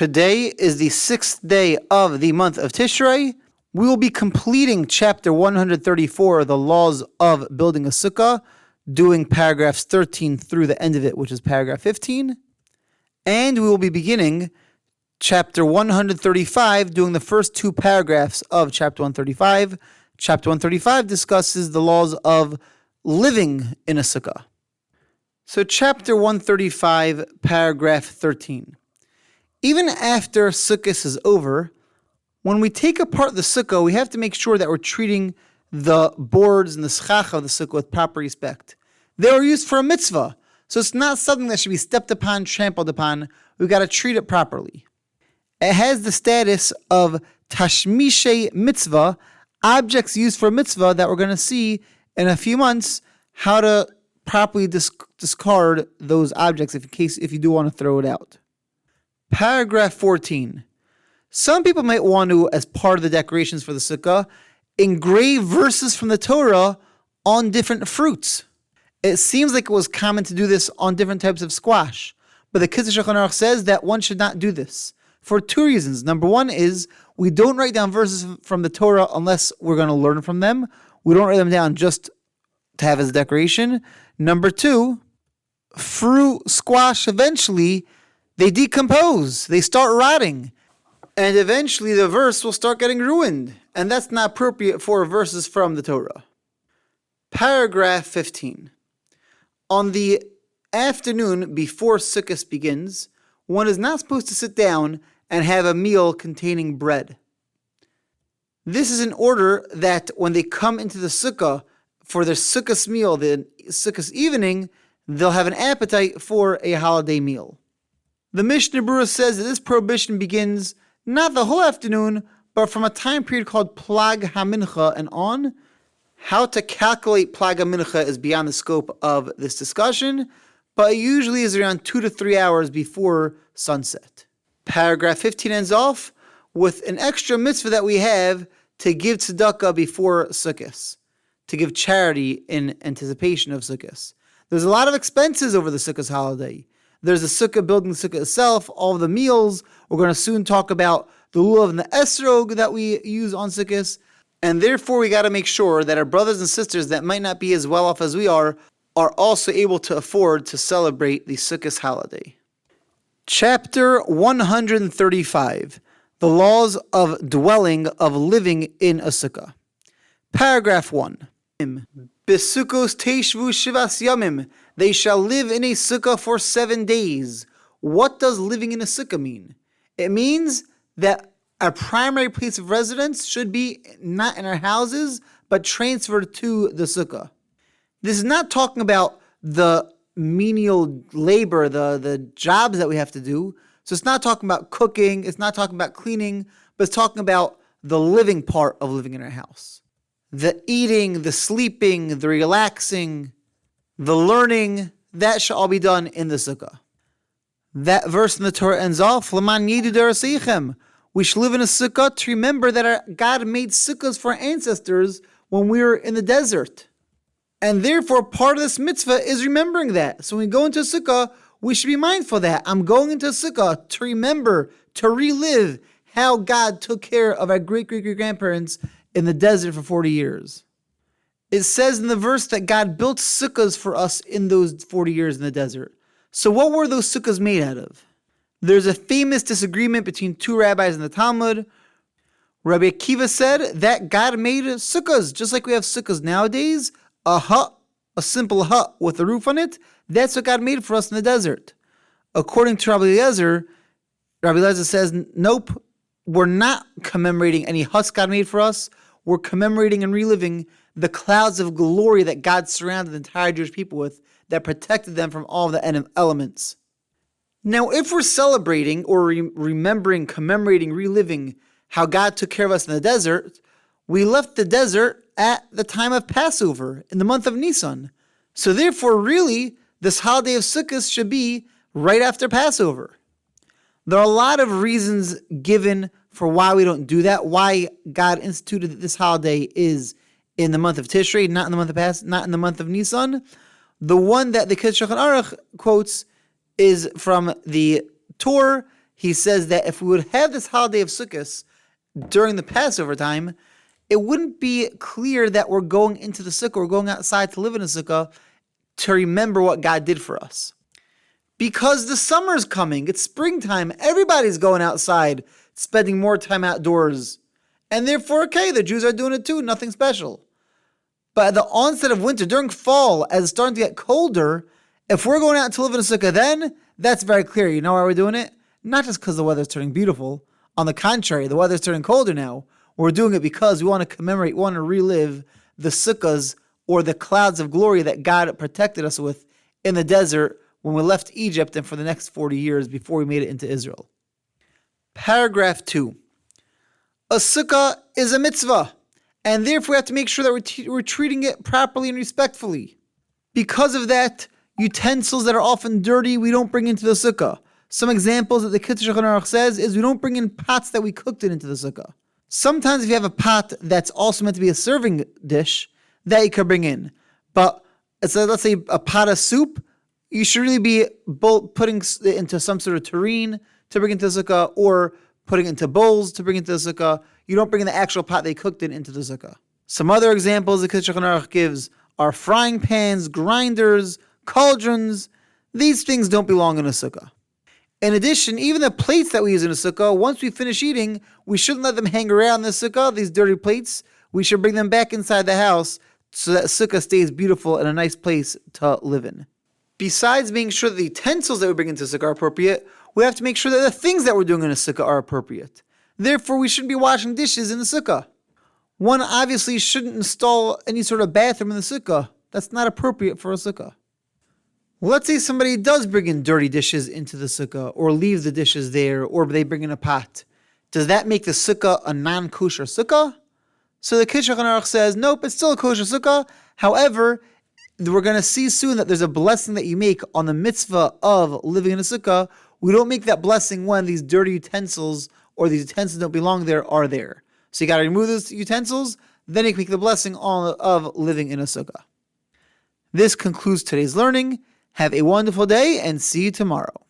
Today is the 6th day of the month of Tishrei. We will be completing chapter 134, the laws of building a sukkah, doing paragraphs 13 through the end of it, which is paragraph 15. And we will be beginning chapter 135, doing the first two paragraphs of chapter 135. Chapter 135 discusses the laws of living in a sukkah. So chapter 135, paragraph 13. Even after Sukkah is over, when we take apart the sukkah, we have to make sure that we're treating the boards and the schach of the sukkah with proper respect. They were used for a mitzvah, so it's not something that should be stepped upon, trampled upon. We've got to treat it properly. It has the status of tashmishe mitzvah, objects used for mitzvah that we're going to see in a few months how to properly discard those objects if you do want to throw it out. Paragraph 14. Some people might want to, as part of the decorations for the sukkah, engrave verses from the Torah on different fruits. It seems like it was common to do this on different types of squash, but the Tishrei says that one should not do this for two reasons. Number one is we don't write down verses from the Torah unless we're going to learn from them. We don't write them down just to have as a decoration. Number two, fruit, squash, eventually they decompose, they start rotting, and eventually the verse will start getting ruined, and that's not appropriate for verses from the Torah. Paragraph 15. On the afternoon before Sukkot begins, one is not supposed to sit down and have a meal containing bread. This is in order that when they come into the sukkah for their Sukkot meal, the Sukkot evening, they'll have an appetite for a holiday meal. The Mishnah Berurah says that this prohibition begins not the whole afternoon, but from a time period called Plag HaMincha and on. How to calculate Plag HaMincha is beyond the scope of this discussion, but it usually is around 2 to 3 hours before sunset. Paragraph 15 ends off with an extra mitzvah that we have to give tzedakah before Sukkot, to give charity in anticipation of Sukkot. There's a lot of expenses over the Sukkot holiday. There's the sukkah, building the sukkah itself, all of the meals. We're going to soon talk about the lulav and the esrog that we use on sukkahs. And therefore, we got to make sure that our brothers and sisters that might not be as well off as we are also able to afford to celebrate the Sukkot holiday. Chapter 135, the laws of dwelling, of living in a sukkah. Paragraph 1. Besukos teishvu shivas yamim. They shall live in a sukkah for 7 days. What does living in a sukkah mean? It means that our primary place of residence should be not in our houses, but transferred to the sukkah. This is not talking about the menial labor, the jobs that we have to do. So it's not talking about cooking, it's not talking about cleaning, but it's talking about the living part of living in our house. The eating, the sleeping, the relaxing, the learning, that shall all be done in the sukkah. That verse in the Torah ends off, L'man yidu d'araseichem. We should live in a sukkah to remember that God made sukkahs for our ancestors when we were in the desert. And therefore, part of this mitzvah is remembering that. So when we go into a sukkah, we should be mindful of that. I'm going into a sukkah to remember, to relive how God took care of our great-great-great-grandparents in the desert for 40 years. It says in the verse that God built sukkahs for us in those 40 years in the desert. So what were those sukkahs made out of? There's a famous disagreement between two rabbis in the Talmud. Rabbi Akiva said that God made sukkahs, just like we have sukkahs nowadays, a hut, a simple hut with a roof on it. That's what God made for us in the desert. According to Rabbi Eliezer says, nope, we're not commemorating any huts God made for us. We're commemorating and reliving the clouds of glory that God surrounded the entire Jewish people with, that protected them from all the elements. Now, if we're celebrating or remembering, commemorating, reliving how God took care of us in the desert, we left the desert at the time of Passover, in the month of Nisan. So therefore, really, this holiday of Sukkot should be right after Passover. There are a lot of reasons given for why we don't do that, why God instituted that this holiday is in the month of Tishrei, not in the month of Nisan. The one that the Tishrei quotes is from the Torah. he says that if we would have this holiday of Sukkot during the Passover time, it wouldn't be clear that we're going into the Sukkah, we're going outside to live in a Sukkah to remember what God did for us. Because the summer's coming, it's springtime, everybody's going outside, spending more time outdoors. And therefore, okay, the Jews are doing it too, nothing special. But at the onset of winter, during fall, as it's starting to get colder, if we're going out to live in a Sukkah then, that's very clear. You know why we're doing it? Not just because the weather's turning beautiful. On the contrary, the weather's turning colder now. We're doing it because we want to commemorate, we want to relive the Sukkahs or the clouds of glory that God protected us with in the desert when we left Egypt and for the next 40 years before we made it into Israel. Paragraph 2. A Sukkah is a mitzvah, and therefore we have to make sure that we're treating it properly and respectfully. Because of that, utensils that are often dirty, we don't bring into the Sukkah. Some examples that the Tishrei says is we don't bring in pots that we cooked into the Sukkah. Sometimes if you have a pot that's also meant to be a serving dish, that you could bring in. But let's say a pot of soup, you should really be putting it into some sort of tureen to bring into the Sukkah, or putting it into bowls to bring into the Sukkah. You don't bring in the actual pot they cooked it into the Sukkah. Some other examples the Tishrei gives are frying pans, grinders, cauldrons. These things don't belong in a Sukkah. In addition, even the plates that we use in a Sukkah, once we finish eating, we shouldn't let them hang around the Sukkah, these dirty plates. We should bring them back inside the house so that Sukkah stays beautiful and a nice place to live in. Besides making sure that the utensils that we bring into Sukkah are appropriate, we have to make sure that the things that we're doing in a Sukkah are appropriate. Therefore, we shouldn't be washing dishes in the Sukkah. One obviously shouldn't install any sort of bathroom in the Sukkah. That's not appropriate for a Sukkah. Let's say somebody does bring in dirty dishes into the Sukkah, or leave the dishes there, or they bring in a pot. Does that make the Sukkah a non-kosher Sukkah? So the Tishrei says, nope, it's still a kosher Sukkah. However, we're going to see soon that there's a blessing that you make on the mitzvah of living in a Sukkah. We don't make that blessing when these dirty utensils or these utensils don't belong there are there. So you got to remove those utensils, then you can make the blessing of living in a Sukkah. This concludes today's learning. Have a wonderful day and see you tomorrow.